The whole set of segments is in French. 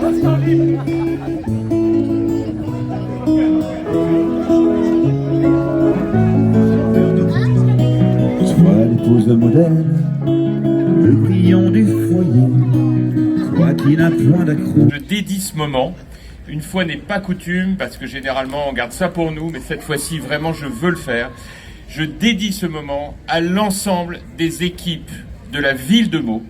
Sois l'épouse modèle, le brillant du foyer, toi qui n'as point d'accroc. Je dédie ce moment. Une fois n'est pas coutume, parce que généralement on garde ça pour nous, mais cette fois-ci vraiment je veux le faire. Je dédie ce moment à l'ensemble des équipes de la ville de Meaux,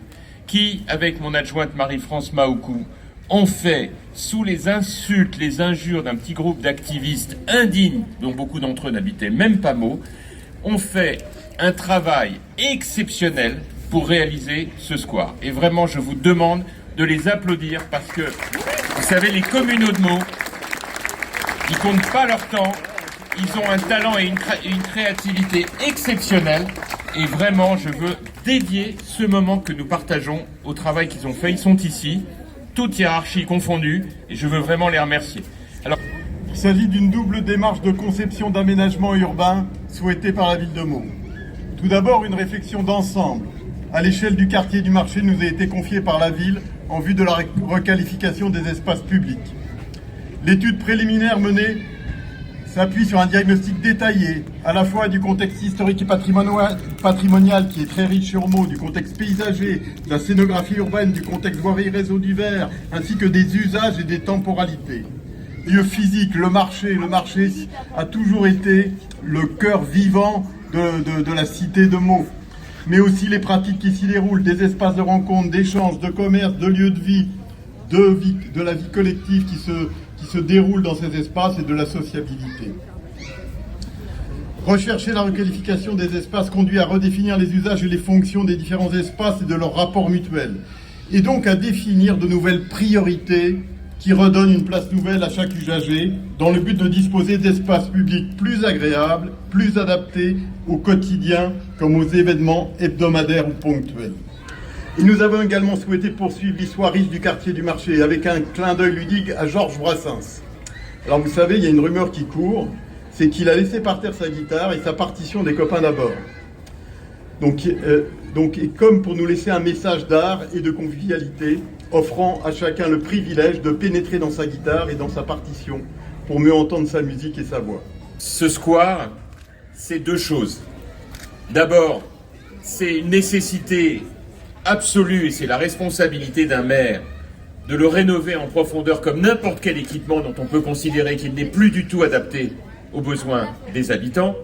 qui, avec mon adjointe Marie-France Maoukou, ont fait, sous les insultes, les injures d'un petit groupe d'activistes indignes, dont beaucoup d'entre eux n'habitaient même pas Meaux, ont fait un travail exceptionnel pour réaliser ce square. Et vraiment, je vous demande de les applaudir parce que, vous savez, les communaux de Meaux, ils comptent pas leur temps, ils ont un talent et une créativité exceptionnelle. Et vraiment, je veux dédier ce moment que nous partageons au travail qu'ils ont fait. Ils sont ici, toute hiérarchie confondue, et je veux vraiment les remercier. Alors, il s'agit d'une double démarche de conception d'aménagement urbain souhaitée par la ville de Meaux. Tout d'abord, une réflexion d'ensemble à l'échelle du quartier du marché nous a été confiée par la ville en vue de la requalification des espaces publics. L'étude préliminaire menée s'appuie sur un diagnostic détaillé, à la fois du contexte historique et patrimonial qui est très riche sur Meaux, du contexte paysager, de la scénographie urbaine, du contexte voirie réseau divers, ainsi que des usages et des temporalités. Lieu physique, le marché a toujours été le cœur vivant de la cité de Meaux, mais aussi les pratiques qui s'y déroulent, des espaces de rencontre, d'échanges, de commerce, de lieux de vie, de la vie collective qui se déroule dans ces espaces et de la sociabilité. Rechercher la requalification des espaces conduit à redéfinir les usages et les fonctions des différents espaces et de leurs rapports mutuels, et donc à définir de nouvelles priorités qui redonnent une place nouvelle à chaque usager, dans le but de disposer d'espaces publics plus agréables, plus adaptés au quotidien comme aux événements hebdomadaires ou ponctuels. Et nous avons également souhaité poursuivre l'histoire riche du quartier du marché avec un clin d'œil ludique à Georges Brassens. Alors vous savez, il y a une rumeur qui court, c'est qu'il a laissé par terre sa guitare et sa partition des copains d'abord. Donc, et comme pour nous laisser un message d'art et de convivialité, offrant à chacun le privilège de pénétrer dans sa guitare et dans sa partition pour mieux entendre sa musique et sa voix. Ce square, c'est deux choses. D'abord, c'est une nécessité absolue et c'est la responsabilité d'un maire de le rénover en profondeur comme n'importe quel équipement dont on peut considérer qu'il n'est plus du tout adapté aux besoins des habitants.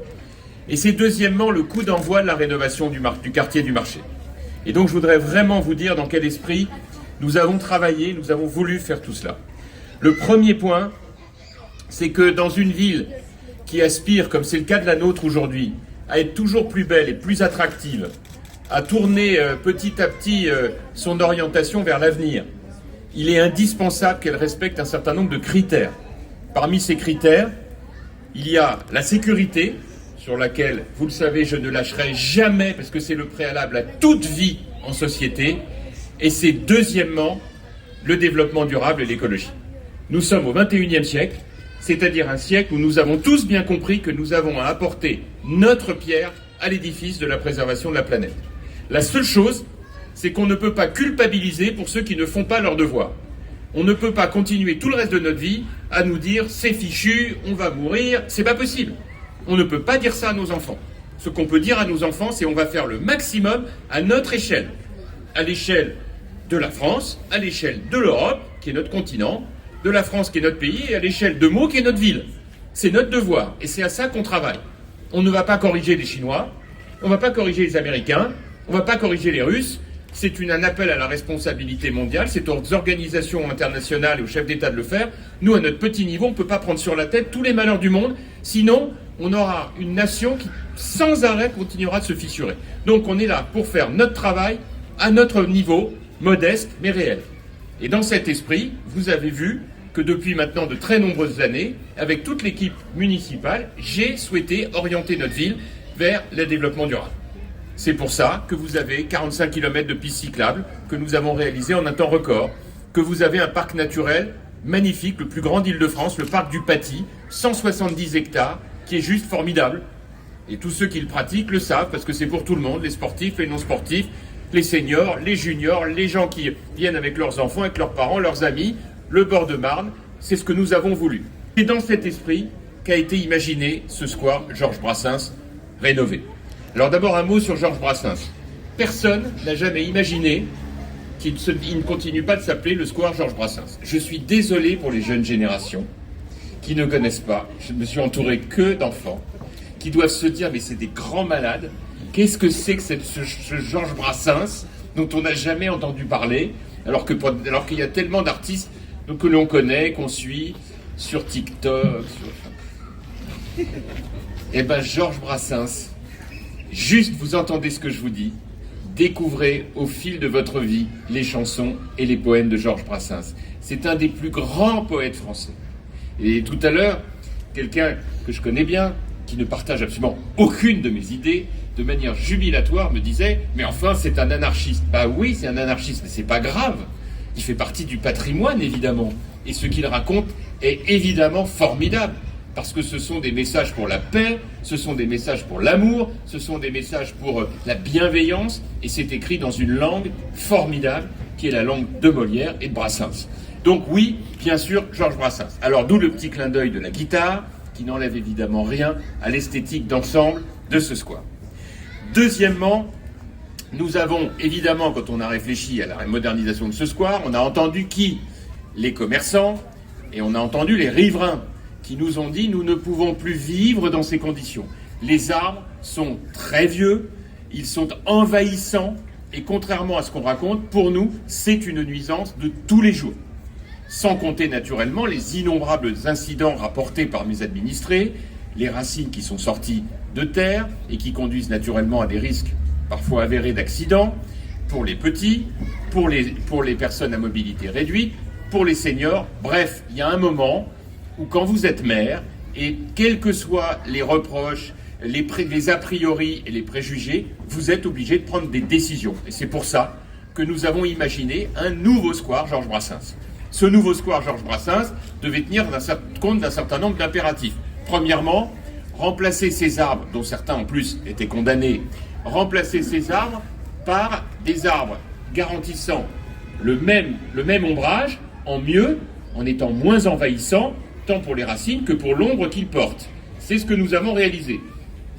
Et c'est deuxièmement le coup d'envoi de la rénovation du quartier du marché. Et donc je voudrais vraiment vous dire dans quel esprit nous avons travaillé, nous avons voulu faire tout cela. Le premier point, c'est que dans une ville qui aspire, comme c'est le cas de la nôtre aujourd'hui, à être toujours plus belle et plus attractive, à tourner petit à petit son orientation vers l'avenir, il est indispensable qu'elle respecte un certain nombre de critères. Parmi ces critères, il y a la sécurité, sur laquelle, vous le savez, je ne lâcherai jamais, parce que c'est le préalable à toute vie en société, et c'est deuxièmement le développement durable et l'écologie. Nous sommes au XXIe siècle, c'est-à-dire un siècle où nous avons tous bien compris que nous avons à apporter notre pierre à l'édifice de la préservation de la planète. La seule chose, c'est qu'on ne peut pas culpabiliser pour ceux qui ne font pas leur devoir. On ne peut pas continuer tout le reste de notre vie à nous dire « c'est fichu, on va mourir », c'est pas possible. On ne peut pas dire ça à nos enfants. Ce qu'on peut dire à nos enfants, c'est on va faire le maximum à notre échelle. À l'échelle de la France, à l'échelle de l'Europe, qui est notre continent, de la France qui est notre pays, et à l'échelle de Meaux qui est notre ville. C'est notre devoir, et c'est à ça qu'on travaille. On ne va pas corriger les Chinois, on ne va pas corriger les Américains, on ne va pas corriger les Russes. C'est un appel à la responsabilité mondiale, c'est aux organisations internationales et aux chefs d'État de le faire. Nous, à notre petit niveau, on ne peut pas prendre sur la tête tous les malheurs du monde, sinon on aura une nation qui, sans arrêt, continuera de se fissurer. Donc on est là pour faire notre travail à notre niveau, modeste mais réel. Et dans cet esprit, vous avez vu que depuis maintenant de très nombreuses années, avec toute l'équipe municipale, j'ai souhaité orienter notre ville vers le développement durable. C'est pour ça que vous avez 45 km de pistes cyclables que nous avons réalisées en un temps record, que vous avez un parc naturel magnifique, le plus grand d'Île-de-France, le parc du Paty, 170 hectares, qui est juste formidable. Et tous ceux qui le pratiquent le savent, parce que c'est pour tout le monde, les sportifs, les non-sportifs, les seniors, les juniors, les gens qui viennent avec leurs enfants, avec leurs parents, leurs amis, le bord de Marne, c'est ce que nous avons voulu. C'est dans cet esprit qu'a été imaginé ce square Georges Brassens rénové. Alors d'abord un mot sur Georges Brassens. Personne n'a jamais imaginé qu'il ne continue pas de s'appeler le square Georges Brassens. Je suis désolé pour les jeunes générations qui ne connaissent pas. Je ne me suis entouré que d'enfants qui doivent se dire mais c'est des grands malades. Qu'est-ce que c'est que ce Georges Brassens dont on n'a jamais entendu parler alors qu'il y a tellement d'artistes que l'on connaît, qu'on suit sur TikTok. Eh ben Georges Brassens, juste vous entendez ce que je vous dis, découvrez au fil de votre vie les chansons et les poèmes de Georges Brassens. C'est un des plus grands poètes français. Et tout à l'heure, quelqu'un que je connais bien, qui ne partage absolument aucune de mes idées, de manière jubilatoire me disait « Mais enfin, c'est un anarchiste ». Bah oui, c'est un anarchiste, mais c'est pas grave. Il fait partie du patrimoine, évidemment. Et ce qu'il raconte est évidemment formidable. Parce que ce sont des messages pour la paix, ce sont des messages pour l'amour, ce sont des messages pour la bienveillance. Et c'est écrit dans une langue formidable, qui est la langue de Molière et de Brassens. Donc oui, bien sûr, Georges Brassens. Alors d'où le petit clin d'œil de la guitare, qui n'enlève évidemment rien à l'esthétique d'ensemble de ce square. Deuxièmement, nous avons évidemment, quand on a réfléchi à la modernisation de ce square, on a entendu qui? Les commerçants et on a entendu les riverains qui nous ont dit « nous ne pouvons plus vivre dans ces conditions ». Les arbres sont très vieux, ils sont envahissants et contrairement à ce qu'on raconte, pour nous, c'est une nuisance de tous les jours. Sans compter naturellement les innombrables incidents rapportés par mes administrés, les racines qui sont sorties de terre et qui conduisent naturellement à des risques parfois avérés d'accidents pour les petits, pour les personnes à mobilité réduite, pour les seniors. Bref, il y a un moment où quand vous êtes maire, et quels que soient les reproches, les a priori et les préjugés, vous êtes obligé de prendre des décisions. Et c'est pour ça que nous avons imaginé un nouveau square Georges Brassens. Ce nouveau square Georges Brassens devait tenir compte d'un certain nombre d'impératifs. Premièrement, remplacer ces arbres, dont certains en plus étaient condamnés, remplacer ces arbres par des arbres garantissant le même ombrage, en mieux, en étant moins envahissants, tant pour les racines que pour l'ombre qu'ils portent. C'est ce que nous avons réalisé.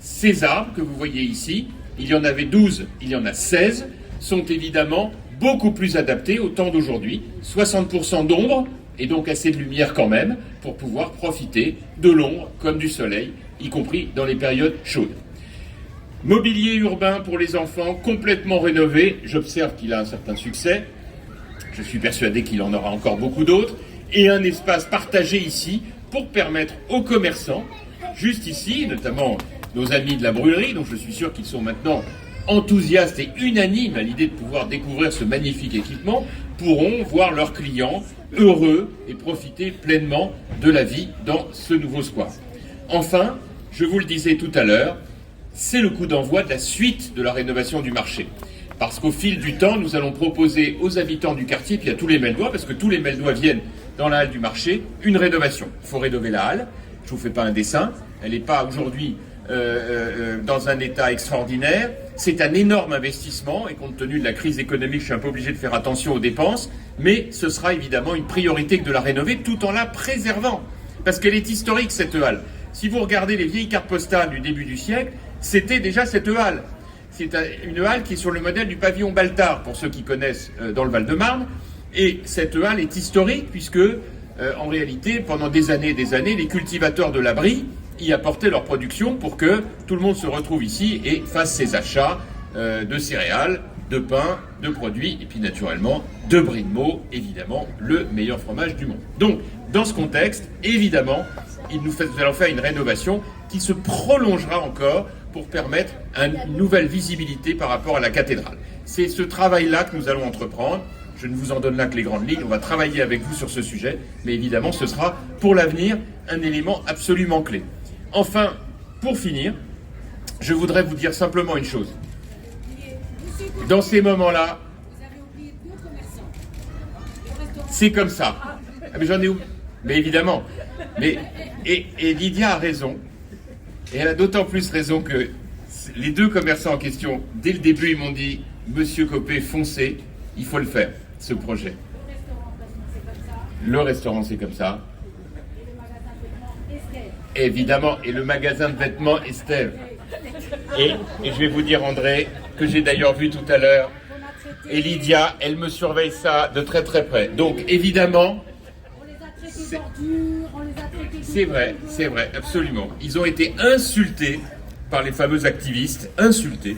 Ces arbres que vous voyez ici, il y en avait 12, il y en a 16, sont évidemment beaucoup plus adaptés au temps d'aujourd'hui. 60% d'ombre, et donc assez de lumière quand même, pour pouvoir profiter de l'ombre comme du soleil, y compris dans les périodes chaudes. Mobilier urbain pour les enfants, complètement rénové. J'observe qu'il a un certain succès. Je suis persuadé qu'il en aura encore beaucoup d'autres. Et un espace partagé ici pour permettre aux commerçants, juste ici, notamment nos amis de la brûlerie, dont je suis sûr qu'ils sont maintenant enthousiastes et unanimes à l'idée de pouvoir découvrir ce magnifique équipement, pourront voir leurs clients heureux et profiter pleinement de la vie dans ce nouveau square. Enfin, je vous le disais tout à l'heure, c'est le coup d'envoi de la suite de la rénovation du marché. Parce qu'au fil du temps, nous allons proposer aux habitants du quartier, puis à tous les Meldois, parce que tous les Meldois viennent dans la halle du marché, une rénovation. Il faut rénover la halle, je ne vous fais pas un dessin, elle n'est pas aujourd'hui dans un état extraordinaire. C'est un énorme investissement, et compte tenu de la crise économique, je suis un peu obligé de faire attention aux dépenses, mais ce sera évidemment une priorité que de la rénover, tout en la préservant. Parce qu'elle est historique, cette halle. Si vous regardez les vieilles cartes postales du début du siècle, c'était déjà cette halle. C'est une halle qui est sur le modèle du pavillon Baltard, pour ceux qui connaissent dans le Val-de-Marne. Et cette halle est historique puisque, en réalité, pendant des années, les cultivateurs de la Brie y apportaient leur production pour que tout le monde se retrouve ici et fasse ses achats de céréales, de pain, de produits, et puis naturellement de Brie de Meaux, évidemment, le meilleur fromage du monde. Donc, dans ce contexte, évidemment, nous allons faire une rénovation qui se prolongera encore pour permettre une nouvelle visibilité par rapport à la cathédrale. C'est ce travail-là que nous allons entreprendre. Je ne vous en donne là que les grandes lignes. On va travailler avec vous sur ce sujet, mais évidemment, ce sera pour l'avenir un élément absolument clé. Enfin, pour finir, je voudrais vous dire simplement une chose. Dans ces moments-là, c'est comme ça. Ah, mais j'en ai oublié. Mais évidemment. Et Lydia a raison. Et elle a d'autant plus raison que les deux commerçants en question, dès le début, ils m'ont dit « Monsieur Copé, foncez, il faut le faire, ce projet ». le restaurant c'est comme ça. Évidemment, et le magasin de vêtements Estève. Et je vais vous dire, André, que j'ai d'ailleurs vu tout à l'heure, et Lydia, elle me surveille ça de très très près. Donc évidemment, c'est vrai, absolument. Ils ont été insultés par les fameux activistes, insultés,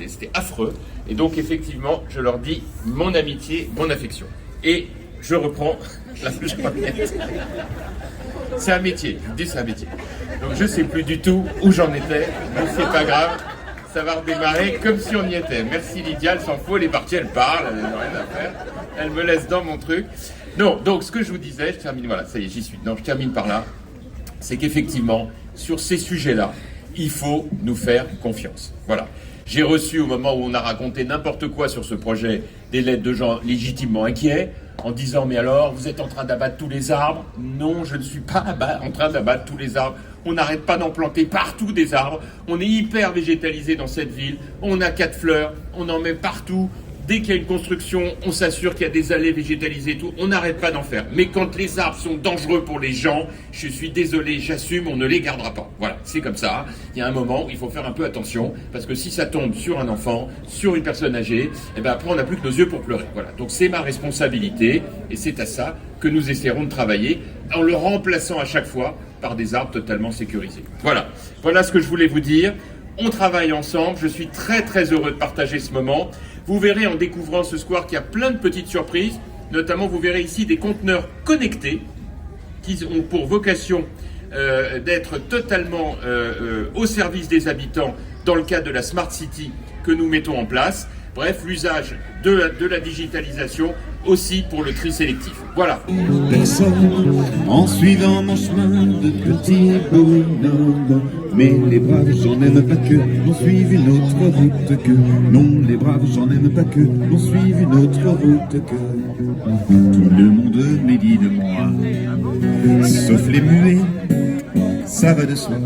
c'était affreux. Et donc effectivement, je leur dis mon amitié, mon affection. Et je reprends la c'est un métier, je vous dis c'est un métier. Donc je sais plus du tout où j'en étais, mais c'est pas grave, ça va redémarrer comme si on y était. Merci Lydia, elle s'en fout, elle est partie, elle parle, elle n'a rien à faire, elle me laisse dans mon truc. Non, donc ce que je vous disais, je termine, voilà, ça y est, j'y suis. Non, je termine par là, c'est qu'effectivement, sur ces sujets-là, il faut nous faire confiance. Voilà. J'ai reçu, au moment où on a raconté n'importe quoi sur ce projet, des lettres de gens légitimement inquiets, en disant « Mais alors, vous êtes en train d'abattre tous les arbres ?» Non, je ne suis pas en train d'abattre tous les arbres. On n'arrête pas d'en planter partout des arbres. On est hyper végétalisé dans cette ville. On a 4 fleurs, on en met partout. Dès qu'il y a une construction, on s'assure qu'il y a des allées végétalisées et tout. On n'arrête pas d'en faire. Mais quand les arbres sont dangereux pour les gens, je suis désolé, j'assume, on ne les gardera pas. Voilà, c'est comme ça. Il y a un moment où il faut faire un peu attention, parce que si ça tombe sur un enfant, sur une personne âgée, et ben après on n'a plus que nos yeux pour pleurer. Voilà. Donc c'est ma responsabilité, et c'est à ça que nous essaierons de travailler, en le remplaçant à chaque fois par des arbres totalement sécurisés. Voilà. Voilà ce que je voulais vous dire. On travaille ensemble, je suis très très heureux de partager ce moment. Vous verrez en découvrant ce square qu'il y a plein de petites surprises, notamment vous verrez ici des conteneurs connectés qui ont pour vocation d'être totalement au service des habitants dans le cadre de la Smart City que nous mettons en place. Bref, l'usage de la digitalisation aussi pour le tri sélectif. Voilà. Personne en suivant mon chemin de petit bonhomme. Mais les braves, j'en aime pas que l'on suive une autre route que. Non, les braves, j'en aime pas que l'on suive une autre route que. Tout le monde médit de moi, sauf les muets, ça va de soi.